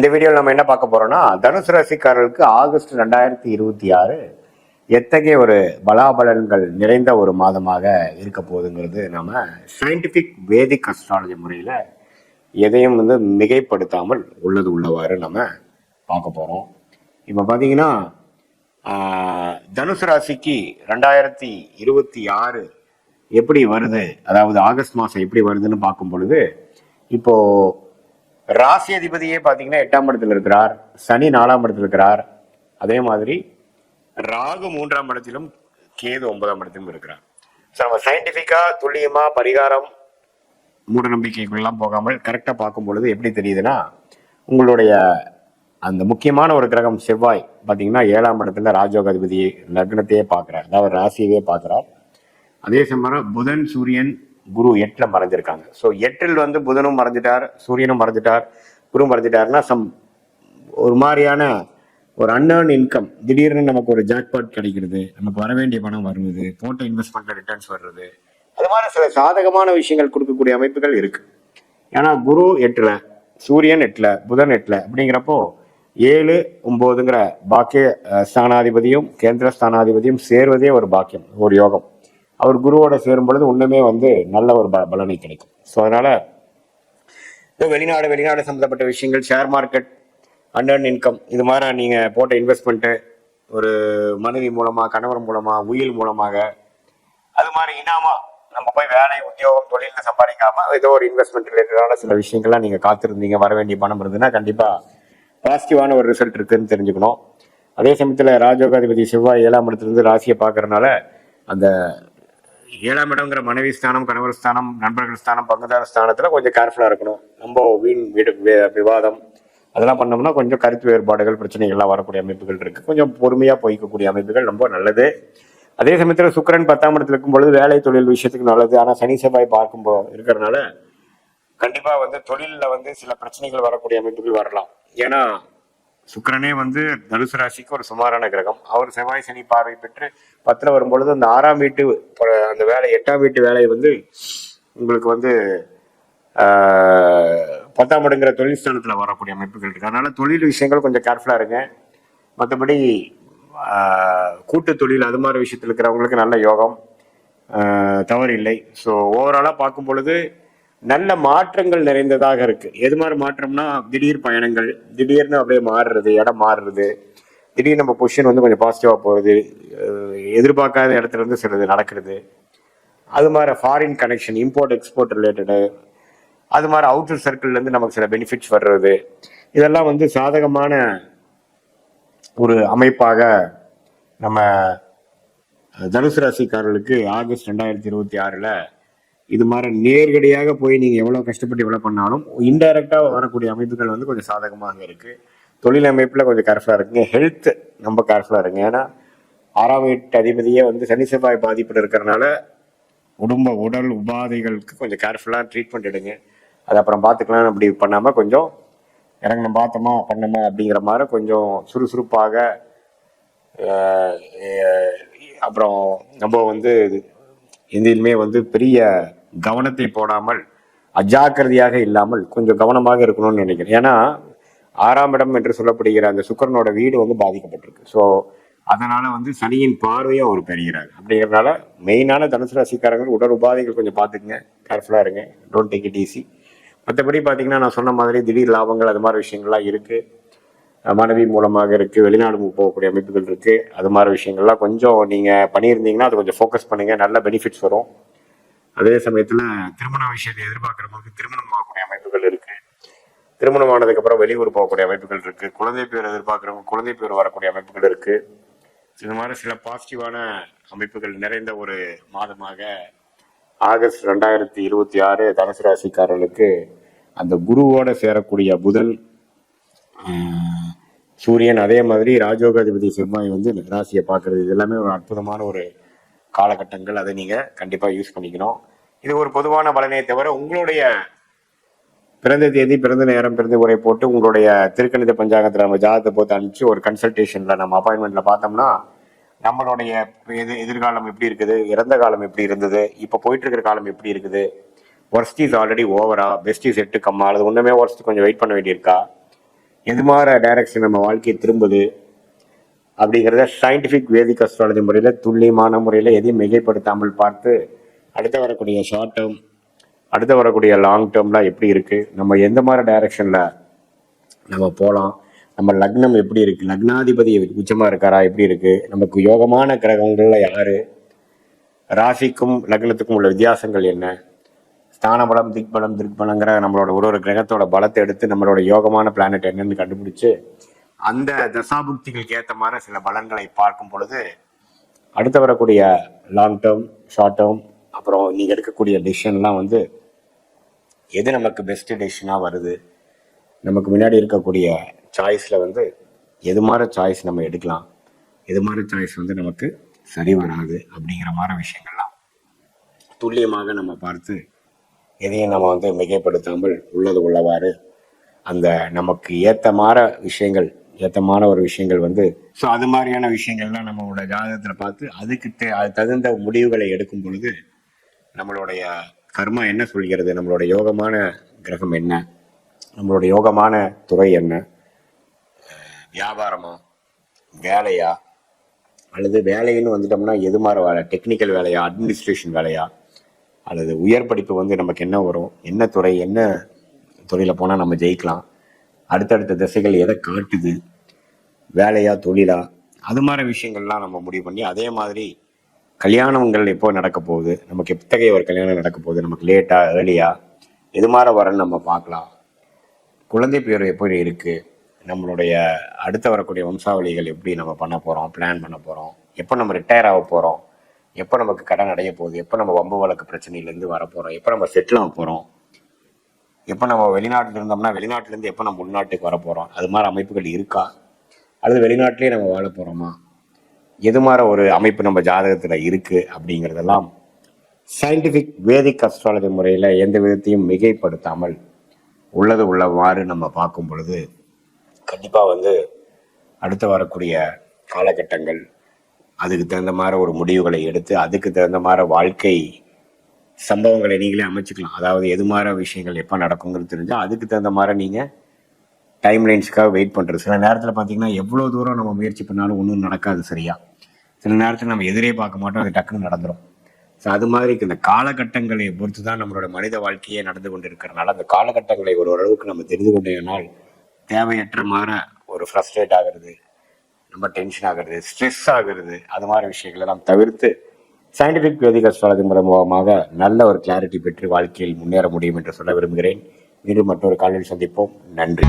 இந்த வீடியோவில் நம்ம என்ன பார்க்க போறோம்னா, தனுசு ராசிக்காரர்களுக்கு ஆகஸ்ட் 2026 எத்தகைய ஒரு பலாபலன்கள் நிறைந்த ஒரு மாதமாக இருக்க போகுதுங்கிறது நம்ம சயின்டிபிக் வேதிக் அஸ்ட்ராலஜி முறையில எதையும் மிகைப்படுத்தாமல் உள்ளது உள்ளவாறு நம்ம பார்க்க போறோம். இப்போ பார்த்தீங்கன்னா தனுசு ராசிக்கு 2026 எப்படி வருது, அதாவது ஆகஸ்ட் மாதம் எப்படி வருதுன்னு பார்க்கும் பொழுது, இப்போ ராசி அதிபதியே பார்த்தீங்கன்னா 8ஆம் இடத்துல இருக்கிறார், சனி 4ஆம் இடத்துல இருக்கிறார், அதே மாதிரி ராகு 3ஆம் இடத்திலும் கேது 9ஆம் இடத்திலும் இருக்கிறார். ஸோ நம்ம சயின்டிஃபிக்கா துல்லியமா பரிகாரம் மூட நம்பிக்கைக்குள்ளெல்லாம் போகாமல் கரெக்டாக பார்க்கும் பொழுது எப்படி தெரியுதுன்னா, உங்களுடைய அந்த முக்கியமான ஒரு கிரகம் செவ்வாய் பார்த்தீங்கன்னா 7ஆம் இடத்துல ராஜயோக அதிபதி லக்னத்தையே பார்க்குறார், அதாவது ராசியவே பார்க்குறார். அதே சமயம் புதன் சூரியன் குரு 8ல் மறைஞ்சிருக்காங்க. ஸோ 8ல் புதனும் மறைஞ்சிட்டார், சூரியனும் மறைஞ்சிட்டார், குரு மறைஞ்சிட்டாருன்னா ஒரு மாதிரியான ஒரு அன்ஏர்ன் இன்கம், திடீர்னு நமக்கு ஒரு ஜாக்பாட் கிடைக்கிறது, நமக்கு வர வேண்டிய பணம் வருவது, போட்ட இன்வெஸ்ட்மெண்ட்ல ரிட்டர்ன்ஸ் வர்றது, அது மாதிரி சில சாதகமான விஷயங்கள் கொடுக்கக்கூடிய அமைப்புகள் இருக்கு. ஏன்னா குரு 8ல், சூரியன் 8ல், புதன் 8ல் அப்படிங்கிறப்போ 7, 9ங்கிற பாக்கிய ஸ்தானாதிபதியும் கேந்திர ஸ்தானாதிபதியும் சேர்வதே ஒரு பாக்கியம், ஒரு யோகம். அவர் குருவோட சேரும் பொழுது ஒண்ணுமே நல்ல ஒரு பலனை கிடைக்கும். ஸோ அதனால வெளிநாடு சம்மந்தப்பட்ட விஷயங்கள், ஷேர் மார்க்கெட், அன்எர்ன் இன்கம், இது மாதிரி நீங்க போட்ட இன்வெஸ்ட்மெண்ட்டு, ஒரு மனைவி மூலமா, கணவர் மூலமா, உயில் மூலமாக, அது மாதிரி இனாமா நம்ம போய் வேலை, உத்தியோகம், தொழில சம்பாதிக்காம ஏதோ ஒரு இன்வெஸ்ட்மெண்ட் ரிலேட்டடான சில விஷயங்கள்லாம் நீங்க காத்திருந்தீங்க, வர வேண்டிய பணம் இருந்ததுன்னா கண்டிப்பா பாசிட்டிவான ஒரு ரிசல்ட் இருக்குன்னு தெரிஞ்சுக்கணும். அதே சமயத்துல ராஜயோகாதிபதி செவ்வாய் 7ஆம் இடத்துலேருந்து ராசியை பார்க்கறதுனால அந்த 7ஆம் இடம்ங்கிற மனைவி ஸ்தானம், கணவர் ஸ்தானம், நண்பர்கள் ஸ்தானம், பங்குதார ஸ்தானத்துல கொஞ்சம் கேர்ஃபுல்லா இருக்கணும். நம்ம விவாதம் அதெல்லாம் பண்ணோம்னா கொஞ்சம் கருத்து வேறுபாடுகள், பிரச்சனைகள்லாம் வரக்கூடிய அமைப்புகள் இருக்கு. கொஞ்சம் பொறுமையா போய்க்கக்கூடிய அமைப்புகள் ரொம்ப நல்லது. அதே சமயத்துல சுக்கிரன் 10ஆம் இடத்துல இருக்கும் பொழுது வேலை தொழில் விஷயத்துக்கு நல்லது. ஆனா சனி செவ்வாய் பார்க்கும் இருக்கிறதுனால கண்டிப்பா தொழில்ல சில பிரச்சனைகள் வரக்கூடிய அமைப்புகள் வரலாம். ஏன்னா சுக்கிரனே தனுசு ராசிக்கு ஒரு சுமாரான கிரகம். அவர் செவ்வாய் சனி பார்வை பெற்று 10ல் வரும்பொழுது அந்த 6ஆம் வீட்டு அந்த வேலை, 8ஆம் வீட்டு வேலை உங்களுக்கு 10ஆம் இடங்கிற தொழில் ஸ்தானத்துல வரக்கூடிய அமைப்புகள் இருக்கு. அதனால தொழில் விஷயங்கள் கொஞ்சம் கேர்ஃபுல்லா இருங்க. மற்றபடி கூட்டு தொழில் அது மாதிரி விஷயத்துல இருக்கிறவங்களுக்கு நல்ல யோகம், தவறு இல்லை. ஸோ ஓவராலா பார்க்கும் பொழுது நல்ல மாற்றங்கள் நிறைந்ததாக இருக்கு. எது மாதிரி மாற்றம்னா, திடீர் பயணங்கள், திடீர்னு அப்படியே மாறுறது, இடம் மாறுறது, திடீர்னு நம்ம பொசிஷன் கொஞ்சம் பாசிட்டிவா போகுது, எதிர்பார்க்காத இடத்துல இருந்து சிலது நடக்கிறது, அது மாதிரி foreign connection, import export related, அது மாதிரி அவுட்டர் சர்க்கிள்ல இருந்து நமக்கு சில பெனிஃபிட்ஸ் வர்றது, இதெல்லாம் சாதகமான ஒரு அமைப்பாக நம்ம தனுசு ராசிக்காரர்களுக்கு ஆகஸ்ட் 2026 இது மாதிரி நேரடியாக போய் நீங்க எவ்வளவு கஷ்டப்பட்டு எவ்வளவு பண்ணாலும் இன்டைரக்டா வரக்கூடிய அமைப்புகள் கொஞ்சம் சாதகமாக இருக்கு. தொழில் அமைப்புல கொஞ்சம் கேர்ஃபுல்லா இருக்குங்க. ஹெல்த் ரொம்ப கேர்ஃபுல்லா இருங்க. ஏன்னா 6ஆம் வீட்டு அதிபதியே சனி செவ்வாய் பாதிப்பு இருக்கிறதுனால உடல் உபாதைகளுக்கு கொஞ்சம் கேர்ஃபுல்லா ட்ரீட்மெண்ட் எடுங்க. அது அப்புறம் பார்த்துக்கலாம். அப்படி பண்ணாம கொஞ்சம் இறங்கணும், பார்த்தோமா பண்ணோமா அப்படிங்கிற மாதிரி கொஞ்சம் சுறுசுறுப்பாக, அப்புறம் நம்ம எந்திலுமே பெரிய கவனத்தை போடாமல், அஜாக்கிரதையாக இல்லாமல் கொஞ்சம் கவனமாக இருக்கணும்னு நினைக்கிறேன். ஏன்னா 6ஆம் இடம் என்று சொல்லப்படுகிற அந்த சுக்கிரனோட வீடு பாதிக்கப்பட்டிருக்கு. ஸோ அதனால சனியின் பார்வையும் அவர் பெறுகிறார். அப்படிங்கிறதுனால மெயினான தனுசு ராசிக்காரங்கள் உடல் உபாதைகள் கொஞ்சம் பார்த்துக்குங்க, கேர்ஃபுல்லா இருங்க, டோன்ட் டேக் இட் ஈஸி. மற்றபடி பார்த்தீங்கன்னா நான் சொன்ன மாதிரி திடீர் லாபங்கள் அது மாதிரி விஷயங்கள்லாம் இருக்கு, மனைவி மூலமாக இருக்கு, வெளிநாடு போகக்கூடிய அமைப்புகள் இருக்கு. அது மாதிரி விஷயங்கள்லாம் கொஞ்சம் நீங்க பண்ணியிருந்தீங்கன்னா அது கொஞ்சம் ஃபோக்கஸ் பண்ணுங்க, நல்ல பெனிஃபிட்ஸ் வரும். அதே சமயத்துல திருமண விஷயத்தை எதிர்பார்க்குறவங்களுக்கு திருமணம் ஆகக்கூடிய அமைப்புகள் இருக்கு. திருமணம் ஆனதுக்கு அப்புறம் வெளியூர் போகக்கூடிய அமைப்புகள் இருக்கு. குழந்தை பேர் எதிர்பார்க்குறவங்க குழந்தை பேர் வரக்கூடிய அமைப்புகள் இருக்கு. இது மாதிரி சில பாசிட்டிவான அமைப்புகள் நிறைந்த ஒரு மாதமாக ஆகஸ்ட் 2026 தனுசு ராசிக்காரர்களுக்கு அந்த குருவோட சேரக்கூடிய புதன், சூரியன், அதே மாதிரி ராஜயோகாதிபதி செவ்வாய் ராசியை பார்க்கறது, இது எல்லாமே ஒரு அற்புதமான ஒரு காலகட்டங்கள். அதை நீங்க கண்டிப்பா யூஸ் பண்ணிக்கணும். இது ஒரு பொதுவான பலனை தவிர உங்களுடைய பிறந்த தேதி, பிறந்த நேரம், பிறந்த உரை போட்டு உங்களுடைய திருக்கணித பஞ்சாங்கத்தில் நம்ம ஜாதகத்தை போட்டு அனுப்பிச்சு ஒரு கன்சல்டேஷன்ல நம்ம அப்பாயின்மெண்ட்ல பார்த்தோம்னா நம்மளுடைய எதிர்காலம் எப்படி இருக்குது, இறந்த காலம் எப்படி இருந்தது, இப்போ போயிட்டு இருக்கிற காலம் எப்படி இருக்குது, ஒர்ஸ்ட் இஸ் ஆல்ரெடி ஓவரா, பெஸ்ட் இஸ் எட்டு கம்மா, அல்லது ஒன்றுமே ஒர்ஸ்ட் கொஞ்சம் வெயிட் பண்ண வேண்டியிருக்கா, எது மாதிரி டைரக்ஷன் நம்ம வாழ்க்கையை திரும்புது அப்படிங்கிறத சயின்டிஃபிக் வேதிக் அஸ்ட்ராலஜி முறையில் துல்லியமான முறையில் எதையும் மிகைப்படுத்தாமல் பார்த்து அடுத்து வரக்கூடிய ஷார்ட் டேர்ம், அடுத்து வரக்கூடிய லாங் டேர்ம்லாம் எப்படி இருக்குது, நம்ம எந்த மாதிரி டைரக்ஷனில் நம்ம போகலாம், நம்ம லக்னம் எப்படி இருக்குது, லக்னாதிபதி உச்சமாக இருக்காரா, எப்படி இருக்குது, நமக்கு யோகமான கிரகங்கள்ல யார், ராசிக்கும் லக்னத்துக்கும் உள்ள வித்தியாசங்கள் என்ன, ஸ்தானபலம் திக்பலம் திருப்பலங்கிற நம்மளோட ஒரு கிரகத்தோட பலத்தை எடுத்து நம்மளோட யோகமான பிளானட் என்னன்னு கண்டுபிடிச்சு அந்த தசாபுக்திகளுக்கு ஏற்ற மாதிரி சில பலன்களை பார்க்கும் பொழுது அடுத்து வரக்கூடிய லாங் டேர்ம், ஷார்ட் டேர்ம், அப்புறம் நீங்கள் எடுக்கக்கூடிய டெசிஷன்லாம் வந்து எது நமக்கு பெஸ்ட் டெசிஷனாக வருது, நமக்கு முன்னாடி இருக்கக்கூடிய சாய்ஸில் வந்து எது மாதிரி சாய்ஸ் நம்ம எடுக்கலாம், எது மாதிரி சாய்ஸ் வந்து நமக்கு சரி வராது அப்படிங்கிற மாதிரி விஷயங்கள்லாம் துல்லியமாக நம்ம பார்த்து எதையும் நம்ம வந்து மிகைப்படுத்தாமல் உள்ளது உள்ளவாறு அந்த நமக்கு ஏற்றமான விஷயங்கள், ஏற்றமான ஒரு விஷயங்கள் வந்து ஸோ அது மாதிரியான விஷயங்கள்லாம் நம்மளோட ஜாதகத்தில் பார்த்து அதுக்கு அது தகுந்த முடிவுகளை எடுக்கும் பொழுது நம்மளுடைய கர்மா என்ன சொல்கிறது, நம்மளோட யோகமான கிரகம் என்ன, நம்மளோட யோகமான துறை என்ன, வியாபாரமா, வேலையா, அல்லது வேலைன்னு வந்துட்டோம்னா எது மாதிரி வேலை, டெக்னிக்கல் வேலையா, அட்மினிஸ்ட்ரேஷன் வேலையா, அல்லது உயர் படிப்பு வந்து நமக்கு என்ன வரும், என்ன துறை, என்ன துறையில் போனால் நம்ம ஜெயிக்கலாம், அடுத்தடுத்த திசைகள் எதை காட்டுது, வேலையா தொழிலா, அது மாதிரி விஷயங்கள்லாம் நம்ம முடிவு பண்ணி அதே மாதிரி கல்யாணங்கள் எப்போ நடக்க போகுது, நமக்கு எத்தகைய ஒரு கல்யாணம் நடக்க போகுது, நமக்கு லேட்டா ஏர்லியா, எது மாதிரி வரன்னு நம்ம பார்க்கலாம், குழந்தை பேர் எப்படி இருக்குது, நம்மளுடைய அடுத்த வரக்கூடிய வம்சாவளிகள் எப்படி நம்ம பண்ண போகிறோம், பிளான் பண்ண போகிறோம், எப்போ நம்ம ரிட்டையர் ஆக போகிறோம், எப்போ நமக்கு கடன் அடைய போகுது, எப்போ நம்ம வம்பு வழக்கு பிரச்சனையிலேருந்து வர போகிறோம், எப்போ நம்ம செட்டில் ஆக போகிறோம், எப்போ நம்ம வெளிநாட்டில் இருந்தோம்னா வெளிநாட்டிலேருந்து எப்போ நம்ம உள்நாட்டுக்கு வர போகிறோம், அது மாதிரி அமைப்புகள் இருக்கா, அல்லது வெளிநாட்டிலே நம்ம வாழ போகிறோமா, எது மாதிரி ஒரு அமைப்பு நம்ம ஜாதகத்தில் இருக்குது அப்படிங்கிறதெல்லாம் சயின்டிஃபிக் வேதிக் அஸ்ட்ராலஜி முறையில் எந்த விதத்தையும் மிகைப்படுத்தாமல் உள்ளது உள்ளவாறு நம்ம பார்க்கும் பொழுது கண்டிப்பாக வந்து அடுத்து வரக்கூடிய காலகட்டங்கள் அதுக்கு தகுந்த மாதிரி ஒரு முடிவுகளை எடுத்து அதுக்கு தகுந்த மாதிரி வாழ்க்கை சம்பவங்களை நீங்களே அமைச்சுக்கலாம். அதாவது எது மாதிரி விஷயங்கள் எப்போ நடக்குங்கிறது தெரிஞ்சால் அதுக்கு தகுந்த மாதிரி நீங்கள் டைம் லைன்ஸ்க்காக வெயிட் பண்ணுறது. சில நேரத்தில் பார்த்தீங்கன்னா எவ்வளோ தூரம் நம்ம முயற்சி பண்ணாலும் ஒன்றும் நடக்காது சரியா. சில நேரத்தில் நம்ம எதிரே பார்க்க மாட்டோம், அது டக்குன்னு நடந்துடும். ஸோ அது மாதிரி இந்த காலகட்டங்களை பொறுத்து தான் நம்மளோட மனித வாழ்க்கையே நடந்து கொண்டு இருக்கிறனால அந்த காலகட்டங்களை ஒரு அளவுக்கு நம்ம தெரிந்து கொண்டேனால் தேவையற்ற மாதிரி ஒரு ஃப்ரஸ்ட்ரேட் ஆகிறது, ரொம்ப டென்ஷன் ஆகிறது, ஸ்ட்ரெஸ் ஆகிறது, அது மாதிரி விஷயங்களை நாம் தவிர்த்து சயின்டிஃபிக் வேதிக் அஸ்ட்ராலஜி மூலமாக நல்ல ஒரு கிளாரிட்டி பெற்று வாழ்க்கையில் முன்னேற முடியும் என்று சொல்ல விரும்புகிறேன். மீண்டும் மற்றொரு காலையில் சந்திப்போம். நன்றி.